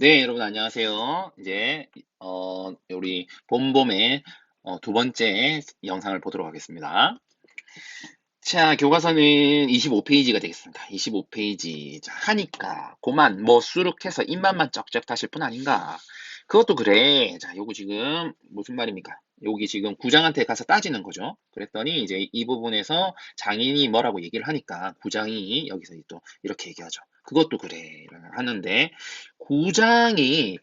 네, 여러분 안녕하세요. 이제 우리 봄봄의 두 번째 영상을 보도록 하겠습니다. 자, 교과서는 25페이지가 되겠습니다. 25페이지. 자, 하니까 고만 뭐 수룩해서 입맛만 쩍쩍 타실 뿐 아닌가? 그것도 그래. 자, 요거 지금 무슨 말입니까? 여기 지금 구장한테 가서 따지는 거죠. 그랬더니 이제 이 부분에서 장인이 뭐라고 얘기를 하니까 구장이 여기서 또 이렇게 얘기하죠. 그것도 그래. 하는데 구장이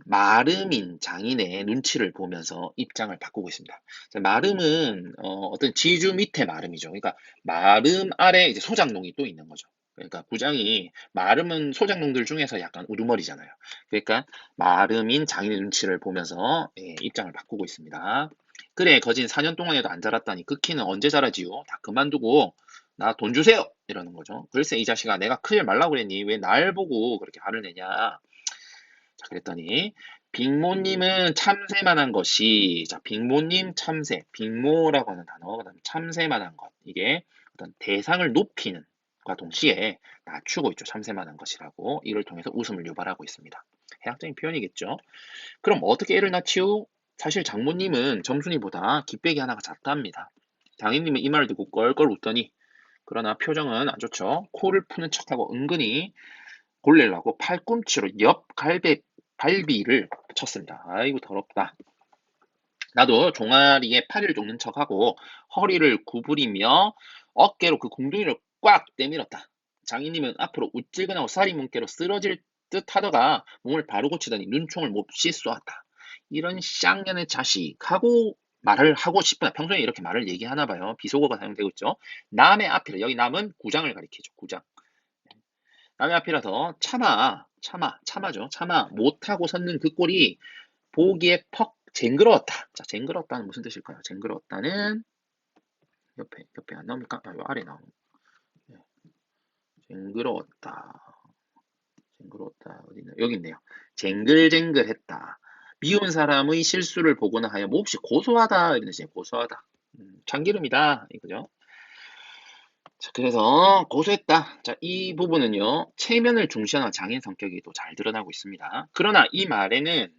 마름인 장인의 눈치를 보면서 입장을 바꾸고 있습니다. 자, 마름은 떤 지주 밑에 마름이죠. 그러니까 마름 아래 이제 소장농이 또 있는 거죠. 그러니까 구장이 마름은 소장농들 중에서 약간 우두머리잖아요. 그러니까 마름인 장인의 눈치를 보면서 입장을 바꾸고 있습니다. 그래, 거진 4년 동안에도 안 자랐다니 그 키는 언제 자라지요? 다 그만두고 나 돈 주세요! 이러는 거죠. 글쎄 이 자식아, 내가 크질 말라고 그랬니? 왜 날 보고 그렇게 화를 내냐? 자, 그랬더니 빅모님은 참새만한 것이, 자, 빅모님 참새, 빅모라고 하는 단어, 그다음에 참새만한 것, 이게 어떤 대상을 높이는 과 동시에 낮추고 있죠. 참새만한 것이라고. 이를 통해서 웃음을 유발하고 있습니다. 해학적인 표현이겠죠. 그럼 어떻게 애를 낳지요? 사실 장모님은 점순이보다 깃배기 하나가 작답니다. 장인님은 이 말을 듣고 껄껄 웃더니, 그러나 표정은 안 좋죠. 코를 푸는 척하고 은근히 골래려고 팔꿈치로 옆 갈비를 쳤습니다. 아이고 더럽다. 나도 종아리에 팔을 쫓는 척하고 허리를 구부리며 어깨로 그 공둥이를 꽉 내밀었다. 장인님은 앞으로 우찔근하고 사리 문개로 쓰러질 듯 하다가 몸을 바로 고치더니 눈총을 몹시 쏘았다. 이런 쌍년의 자식 하고 말을 하고 싶으나 평소에 이렇게 말을 얘기하나 봐요. 비속어가 사용되고 있죠. 남의 앞이라, 여기 남은 구장을 가리키죠. 구장. 남의 앞이라서 참아죠. 참아 못하고 섰는 그 꼴이 보기에 퍽 쟁그러웠다. 자, 쟁그러웠다는 무슨 뜻일까요? 쟁그러웠다는 옆에 안 나옵니까? 아, 요 아래 나오는. 네, 쟁그러웠다. 쟁그러웠다 어디 있나? 여기 있네요. 쟁글쟁글했다. 미운 사람의 실수를 보거나 하여 몹시 고소하다 이런 뜻이에요. 고소하다. 참기름이다 이거죠. 자, 그래서 고소했다. 자, 이 부분은요, 체면을 중시하는 장인 성격이 또 잘 드러나고 있습니다. 그러나 이 말에는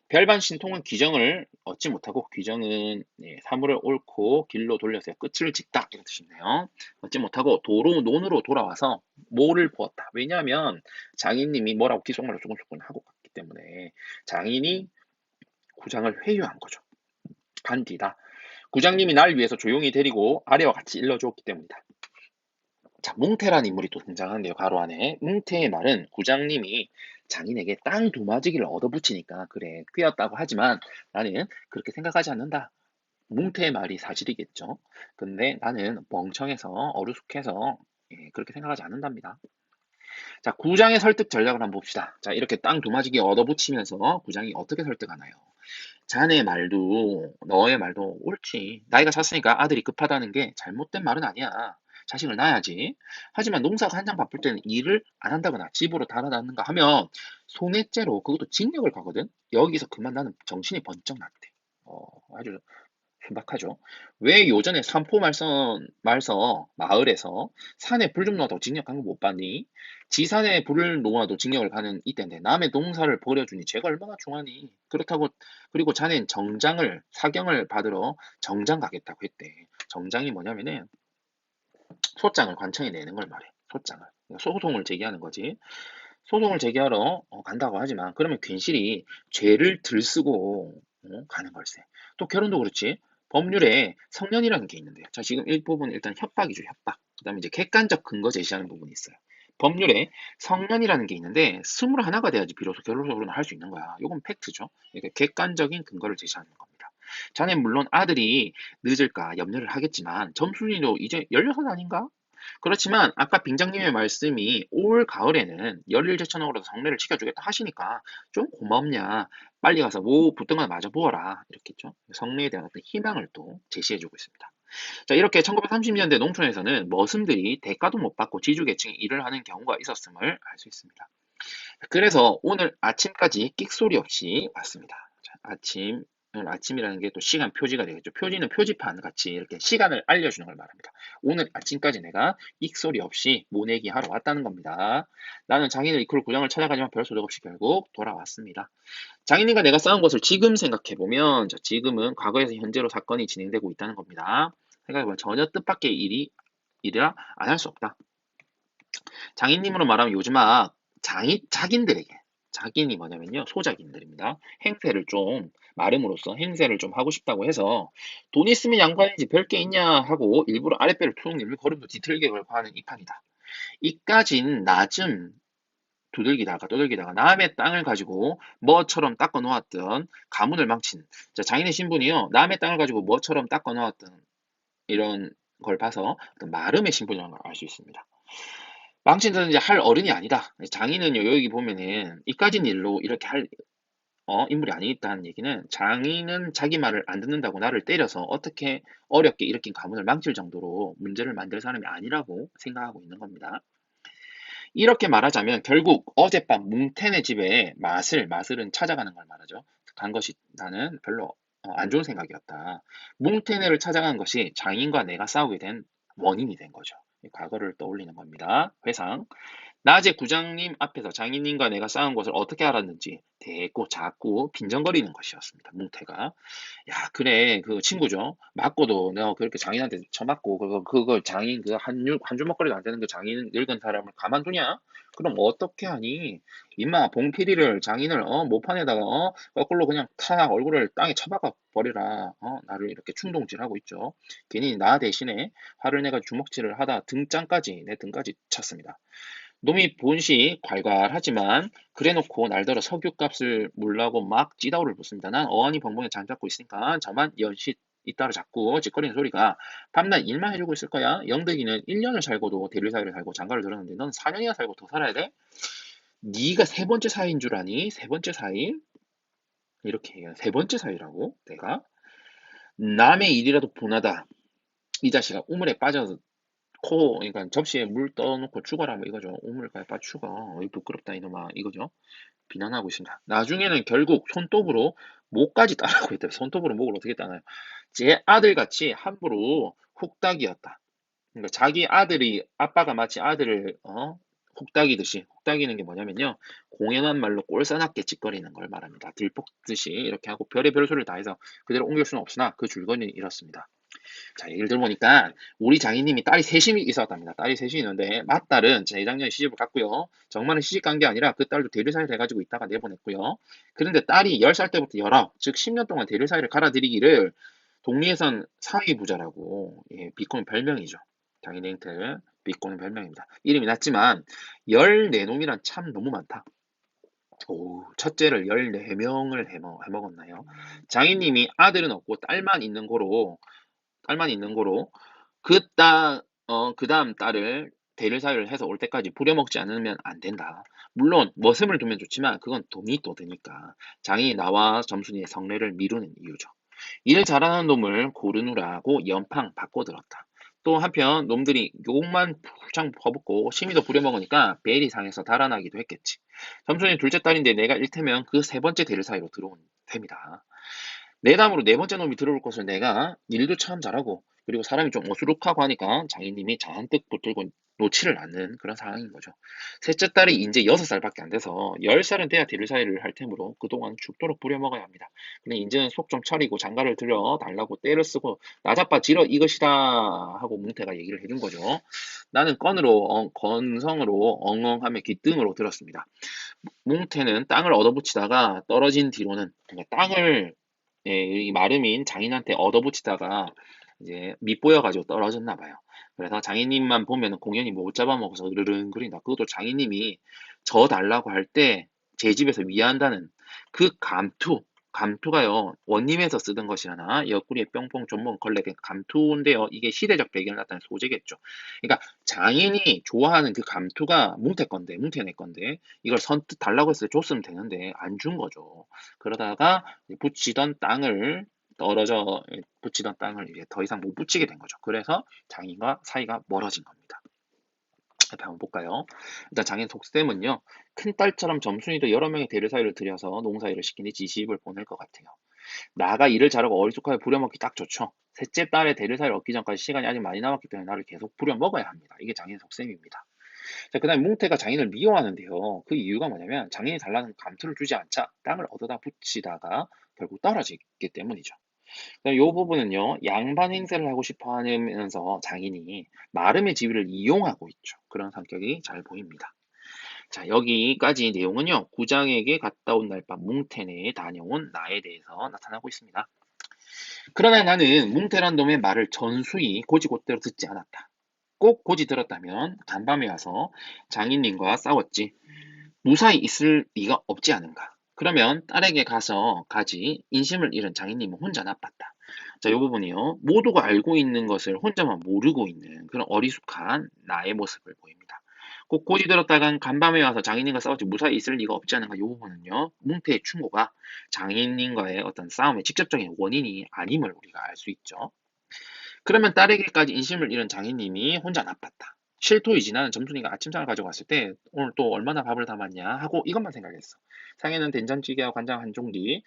별반 신통은 규정을 얻지 못하고, 규정은 사물을 옳고 길로 돌려서 끝을 짓다 이런 뜻인데요. 얻지 못하고 도로 논으로 돌아와서 모를 부었다. 왜냐하면 장인님이 뭐라고 귓속말로 조금조금 하고 갔기 때문에 장인이 구장을 회유한 거죠. 간 뒤다. 구장님이 날 위해서 조용히 데리고 아래와 같이 일러주었기 때문이다. 자, 뭉태란 인물이 또 등장하는데요. 가로 안에. 뭉태의 말은 구장님이 장인에게 땅 도마지기를 얻어붙이니까 그래 꿰었다고 하지만 나는 그렇게 생각하지 않는다. 뭉태의 말이 사실이겠죠. 근데 나는 멍청해서 어리숙해서 그렇게 생각하지 않는답니다. 자, 구장의 설득 전략을 한번 봅시다. 자, 이렇게 땅 도마지기 얻어붙이면서 구장이 어떻게 설득하나요? 자네 말도 너의 말도 옳지. 나이가 찼으니까 아들이 급하다는 게 잘못된 말은 아니야. 자식을 낳아야지. 하지만 농사가 한창 바쁠 때는 일을 안 한다거나 집으로 달아나는가 하면 손해죄로 그것도 징역을 가거든. 여기서 그만 나는 정신이 번쩍 났대. 아주 순박하죠. 왜 요전에 삼포 말서 마을에서 산에 불 좀 놓아도 징역한 거 못 봤니? 지산에 불을 놓아도 징역을 가는 이때인데 남의 농사를 버려주니 죄가 얼마나 중하니? 그렇다고 그리고 자넨 사경을 받으러 정장 가겠다고 했대. 정장이 뭐냐면은 소장을 관청에 내는 걸 말해. 소장을. 소송을 제기하는 거지. 소송을 제기하러 간다고 하지만 그러면 괜시리 죄를 들쓰고 가는 걸세. 또 결혼도 그렇지. 법률에 성년이라는 게 있는데요. 자, 지금 일부분 일단 협박이죠, 협박. 그다음에 이제 객관적 근거 제시하는 부분이 있어요. 법률에 성년이라는 게 있는데 21가 돼야지 비로소 결혼적으로는 할 수 있는 거야. 이건 팩트죠. 그러니까 객관적인 근거를 제시하는 겁니다. 자네 물론 아들이 늦을까 염려를 하겠지만 점순이도 이제 16 아닌가? 그렇지만 아까 빙장님의 말씀이 올 가을에는 열일제천으로 성례를 시켜주겠다 하시니까 좀 고맙냐. 빨리 가서 뭐 붙든 거나 마저 부어라. 이렇겠죠. 성례에 대한 어떤 희망을 또 제시해주고 있습니다. 자, 이렇게 1930년대 농촌에서는 머슴들이 대가도 못 받고 지주계층이 일을 하는 경우가 있었음을 알 수 있습니다. 그래서 오늘 아침까지 끽소리 없이 왔습니다. 자, 아침 오늘 아침이라는 게 또 시간 표지가 되겠죠. 표지는 표지판 같이 이렇게 시간을 알려주는 걸 말합니다. 오늘 아침까지 내가 익소리 없이 모내기 하러 왔다는 겁니다. 나는 장인의 이퀄 구장을 찾아가지만 별 소득 없이 결국 돌아왔습니다. 장인님과 내가 싸운 것을 지금 생각해보면 지금은 과거에서 현재로 사건이 진행되고 있다는 겁니다. 생각해보면 전혀 뜻밖의 일이라 안 할 수 없다. 장인님으로 말하면 요즘 자긴들에게 자긴이 뭐냐면요 소자긴들입니다. 행세를 좀 마름으로써 행세를 좀 하고 싶다고 해서 돈 있으면 양반이지 별 게 있냐 하고 일부러 아랫배를 툭 내밀고 걸음도 뒤틀게 걸고 하는 이 판이다. 이까진 낮은 두들기다가 남의 땅을 가지고 뭐처럼 닦아 놓았던 가문을 망친 장인의 신분이요 남의 땅을 가지고 뭐처럼 닦아 놓았던 이런 걸 봐서 어떤 마름의 신분이라는 걸 알 수 있습니다. 망친다는 이제 할 어른이 아니다. 장인은요 여기 보면은 이까진 일로 이렇게 할 인물이 아니겠다는 얘기는 장인은 자기 말을 안 듣는다고 나를 때려서 어떻게 어렵게 일으킨 가문을 망칠 정도로 문제를 만들 사람이 아니라고 생각하고 있는 겁니다. 이렇게 말하자면 결국 어젯밤 뭉텐의 집에 마슬은 찾아가는 걸 말하죠. 간 것이 나는 별로 안 좋은 생각이었다. 뭉텐을 찾아간 것이 장인과 내가 싸우게 된 원인이 된 거죠. 과거를 떠올리는 겁니다. 회상. 낮에 구장님 앞에서 장인님과 내가 싸운 것을 어떻게 알았는지 대고 자꾸 빈정거리는 것이었습니다. 뭉태가. 야, 그래, 그 친구죠. 맞고도 내가 그렇게 장인한테 쳐맞고, 그거 장인, 한 주먹거리도 안 되는 그 장인 늙은 사람을 가만두냐? 그럼 어떻게 하니? 임마, 봉필이를 장인을, 모판에다가, 거꾸로 그냥 탁 얼굴을 땅에 쳐박아 버리라. 나를 이렇게 충동질하고 있죠. 괜히 나 대신에 화를 내가 주먹질을 하다 내 등까지 찼습니다. 놈이 본시 괄괄하지만 그래놓고 날더러 석유값을 물라고 막 찌다오를 붙습니다. 난 어안이 벙벙에 잠잡고 있으니까 저만 연시 잇따라 자꾸 짓거리는 소리가 밤낮 일만 해주고 있을 거야. 영덕이는 1년을 살고도 대릴 사이를 살고 장가를 들었는데 넌 4년이나 살고 더 살아야 돼? 네가 세 번째 사이인 줄 아니? 세 번째 사이? 이렇게 해요. 세 번째 사이라고? 내가? 남의 일이라도 분하다. 이 자식아 우물에 빠져서 그러니까 접시에 물 떠놓고 죽어라 뭐 이거죠. 우물가에 빠 죽어. 어이 부끄럽다 이놈아 이거죠. 비난하고 있습니다. 나중에는 결국 손톱으로 목까지 따라고 했대요. 손톱으로 목을 어떻게 따나요? 제 아들같이 함부로 훅딱이었다. 그러니까 자기 아들이 아빠가 마치 아들을 훅딱이듯이 훅딱이는 게 뭐냐면요. 공연한 말로 꼴사납게 짓거리는 걸 말합니다. 들볶듯이 이렇게 하고 별의별 소리를 다 해서 그대로 옮길 수는 없으나 그 줄거리는 이렇습니다. 자, 얘기를 들어보니까 우리 장인님이 딸이 셋이 있었답니다. 딸이 셋이 있는데 맏딸은 재작년에 시집을 갔고요. 정말은 시집 간 게 아니라 그 딸도 대리사를 해가지고 있다가 내보냈고요. 그런데 딸이 10살 때부터 19, 즉 10년 동안 대리사를 갈아들이기를 독리에선 사위부자라고 비꼬는 별명이죠. 장인의 행태를 비꼬는 별명입니다. 이름이 낮지만 14놈이란 참 너무 많다. 오, 첫째를 14명을 해먹었나요? 장인님이 아들은 없고 딸만 있는 거로 그 다음 딸을 대를사유를 해서 올 때까지 부려먹지 않으면 안 된다. 물론 머슴을 두면 좋지만 그건 돈이 또 드니까 장이 나와 점순이의 성례를 미루는 이유죠. 일 잘하는 놈을 고르느라고 연팡 바꿔들었다. 또 한편 놈들이 욕만 풀창 퍼붓고 심의도 부려먹으니까 베일이 상해서 달아나기도 했겠지. 점순이 둘째 딸인데 내가 일테면 그 세 번째 대를 사이로 들어온 셈이다. 내담으로 네 번째 놈이 들어올 것을 내가 일도 참 잘하고 그리고 사람이 좀 어수룩하고 하니까 장인님이 잔뜩 붙들고 놓지를 않는 그런 상황인 거죠. 셋째 딸이 이제 6살밖에 안 돼서 10살은 돼야 대를사이를 할 테므로 그동안 죽도록 부려먹어야 합니다. 근데 이제는 속 좀 차리고 장가를 들여 달라고 떼를 쓰고 나자빠 지러 이것이다 하고 뭉태가 얘기를 해준 거죠. 나는 건성으로 엉엉하며 기등으로 들었습니다. 뭉태는 땅을 얻어붙이다가 떨어진 뒤로는 그러니까 땅을 이 마름인 장인한테 얻어붙이다가 이제 밑보여가지고 떨어졌나 봐요. 그래서 장인님만 보면 공연히 못 잡아먹어서 으르릉거린다. 그것도 장인님이 저 달라고 할 때 제 집에서 위한다는 그 감투가요 원림에서 쓰던 것이라나 옆구리에 뿅뿅 존먹 걸레된 감투인데요. 이게 시대적 배경을 나타낸 소재겠죠. 그러니까 장인이 좋아하는 그 감투가 뭉태네 건데 이걸 선뜻 달라고 했을 때 줬으면 되는데 안 준 거죠. 그러다가 붙이던 땅을 이제 더 이상 못 붙이게 된 거죠. 그래서 장인과 사이가 멀어진 겁니다. 한번 볼까요? 일단 장인 속셈은요. 큰딸처럼 점순이도 여러 명의 대를 사이를 들여서 농사일을 시키니 지시입을 보낼 것 같아요. 나가 일을 잘하고 어리숙하게 부려먹기 딱 좋죠. 셋째 딸의 대리사를 얻기 전까지 시간이 아직 많이 남았기 때문에 나를 계속 부려먹어야 합니다. 이게 장인의 속셈입니다. 자, 그 다음에 뭉태가 장인을 미워하는데요. 그 이유가 뭐냐면 장인이 달라는 감투를 주지 않자 땅을 얻어다 붙이다가 결국 떨어지기 때문이죠. 이 부분은요, 양반 행세를 하고 싶어 하면서 장인이 마름의 지위를 이용하고 있죠. 그런 성격이 잘 보입니다. 자, 여기까지 내용은요, 구장에게 갔다 온 날 밤 뭉태네에 다녀온 나에 대해서 나타나고 있습니다. 그러나 나는 뭉태란 놈의 말을 전수히 곧이곧대로 듣지 않았다. 꼭 곧이 들었다면 간밤에 와서 장인님과 싸웠지. 무사히 있을 리가 없지 않은가. 그러면 딸에게 가서 가지 인심을 잃은 장인님은 혼자 나빴다. 자, 이 부분이요. 모두가 알고 있는 것을 혼자만 모르고 있는 그런 어리숙한 나의 모습을 보입니다. 꼭 고지 들었다간 간밤에 와서 장인님과 싸웠지 무사히 있을 리가 없지 않은가. 이 부분은요. 뭉태의 충고가 장인님과의 어떤 싸움의 직접적인 원인이 아님을 우리가 알 수 있죠. 그러면 딸에게까지 인심을 잃은 장인님이 혼자 나빴다. 실토이지. 나는 점순이가 아침상을 가져갔을 때 오늘 또 얼마나 밥을 담았냐 하고 이것만 생각했어. 상에는 된장찌개와 간장 한 종기,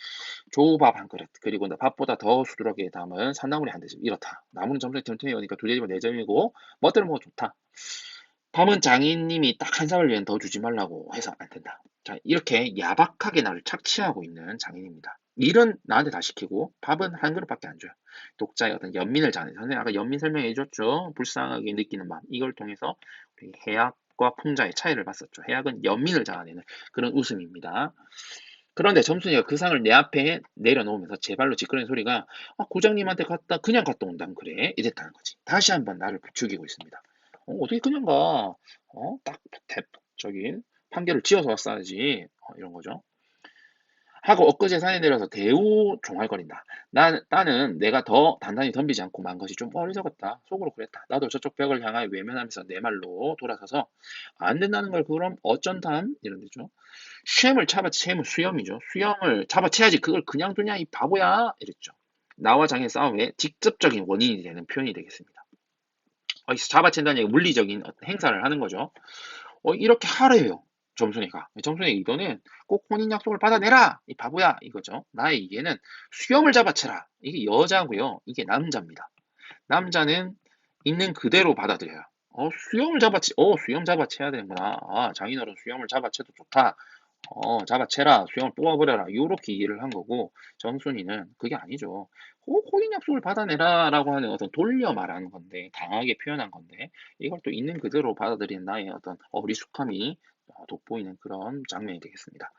조밥 한 그릇, 그리고 밥보다 더 수두룩하게 담은 산나물이 한 대접. 이렇다. 나무는 점순이 틈틈이 오니까 두 대접은 네 점이고 멋대로 먹어 좋다. 밤은 장인님이 딱 한 삽을 위엔 더 주지 말라고 해서 안 된다. 자, 이렇게 야박하게 나를 착취하고 있는 장인입니다. 일은 나한테 다 시키고 밥은 한 그릇밖에 안 줘요. 독자의 어떤 연민을 자아내. 선생님 아까 연민 설명해 줬죠. 불쌍하게 느끼는 마음. 이걸 통해서 우리 해악과 풍자의 차이를 봤었죠. 해악은 연민을 자아내는 그런 웃음입니다. 그런데 점순이가 그 상을 내 앞에 내려놓으면서 제 발로 찌끄러는 소리가 고장님한테 그냥 갔다 온다면 그래 이랬다는 거지. 다시 한번 나를 부추기고 있습니다. 어떻게 그냥 가? 딱 대폭적인 판결을 지어서 왔어야지. 이런 거죠. 하고 엊그제 산에 내려서 대우 종알거린다. 나는 내가 더 단단히 덤비지 않고 만 것이 좀 어리석었다. 속으로 그랬다. 나도 저쪽 벽을 향하여 외면하면서 내 말로 돌아서서 안 된다는 걸 그럼 어쩐담? 이런 데죠. 시험은 수염이죠. 수염을 잡아채야지 그걸 그냥 두냐 이 바보야 이랬죠. 나와 장의 싸움의 직접적인 원인이 되는 표현이 되겠습니다. 여기서 잡아챈다는 얘기가 물리적인 어떤 행사를 하는 거죠. 이렇게 하래요. 점순이가. 점순이 이거는 꼭 혼인 약속을 받아내라! 이 바보야! 이거죠. 나의 이해는 수염을 잡아채라. 이게 여자고요. 이게 남자입니다. 남자는 있는 그대로 받아들여요. 수염 잡아채야 되는구나. 장인어른 수염을 잡아채도 좋다. 잡아채라, 수염을 뽑아버려라, 요렇게 이해를 한 거고, 정순이는 그게 아니죠. 혼인 약속을 받아내라 라고 하는 어떤 돌려 말하는 건데, 강하게 표현한 건데, 이걸 또 있는 그대로 받아들이는 나의 어떤 어리숙함이 돋보이는 그런 장면이 되겠습니다.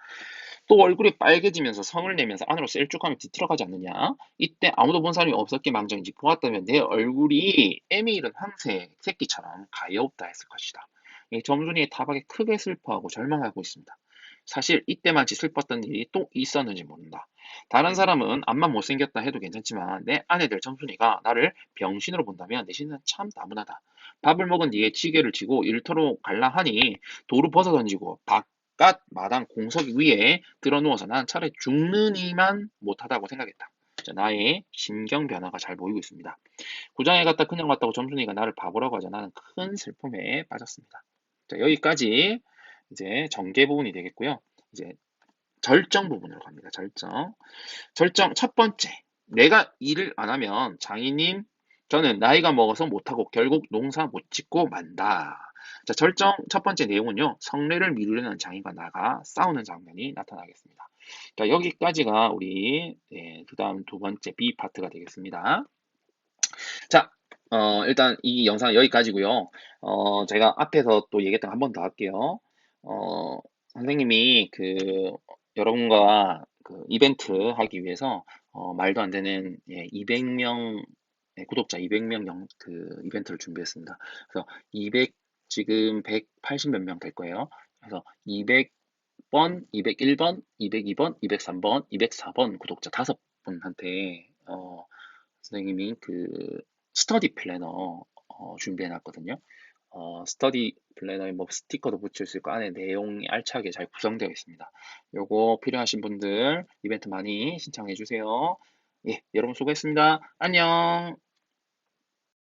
또 얼굴이 빨개지면서 성을 내면서 안으로 셀쭉하면 뒤틀어가지 않느냐? 이때 아무도 본 사람이 없었기 망정이지 보았다면 내 얼굴이 애미 잃은 황새 새끼처럼 가엾다 했을 것이다. 이 점순이의 타박에 크게 슬퍼하고 절망하고 있습니다. 사실 이때만치 슬펐던 일이 또 있었는지 모른다. 다른 사람은 앞만 못생겼다 해도 괜찮지만 내 아내들 점순이가 나를 병신으로 본다면 내 신은 참 나무나다. 밥을 먹은 뒤에 지게를 쥐고 일터로 갈라 하니 도로 벗어 던지고 바깥 마당 공석 위에 들어 누워서 난 차라리 죽는 이만 못하다고 생각했다. 자, 나의 심경 변화가 잘 보이고 있습니다. 구장에 갔다 그냥 갔다고 점순이가 나를 바보라고 하자 나는 큰 슬픔에 빠졌습니다. 자, 여기까지 이제 전개 부분이 되겠고요. 이제 절정 부분으로 갑니다. 절정 첫 번째. 내가 일을 안 하면 장인님 저는 나이가 먹어서 못하고 결국 농사 못 짓고 만다. 자, 절정 첫 번째 내용은요. 성례를 미루려는 장인과 나가 싸우는 장면이 나타나겠습니다. 자, 여기까지가 우리 그다음 두 번째 B 파트가 되겠습니다. 자, 일단 이 영상은 여기까지고요. 제가 앞에서 또 얘기했던 거 한 번 더 할게요. 선생님이 여러분과 그 이벤트 하기 위해서 말도 안 되는 200명 구독자 200명 그 이벤트를 준비했습니다. 그래서 200 지금 180 몇 명 될 거예요. 그래서 200번, 201번, 202번, 203번, 204번 구독자 5분한테 선생님이 스터디 플래너 준비해 놨거든요. 스터디 플래너에 뭐 스티커도 붙일 수 있고 안에 내용이 알차게 잘 구성되어 있습니다. 요거 필요하신 분들 이벤트 많이 신청해 주세요. 예, 여러분 수고했습니다. 안녕.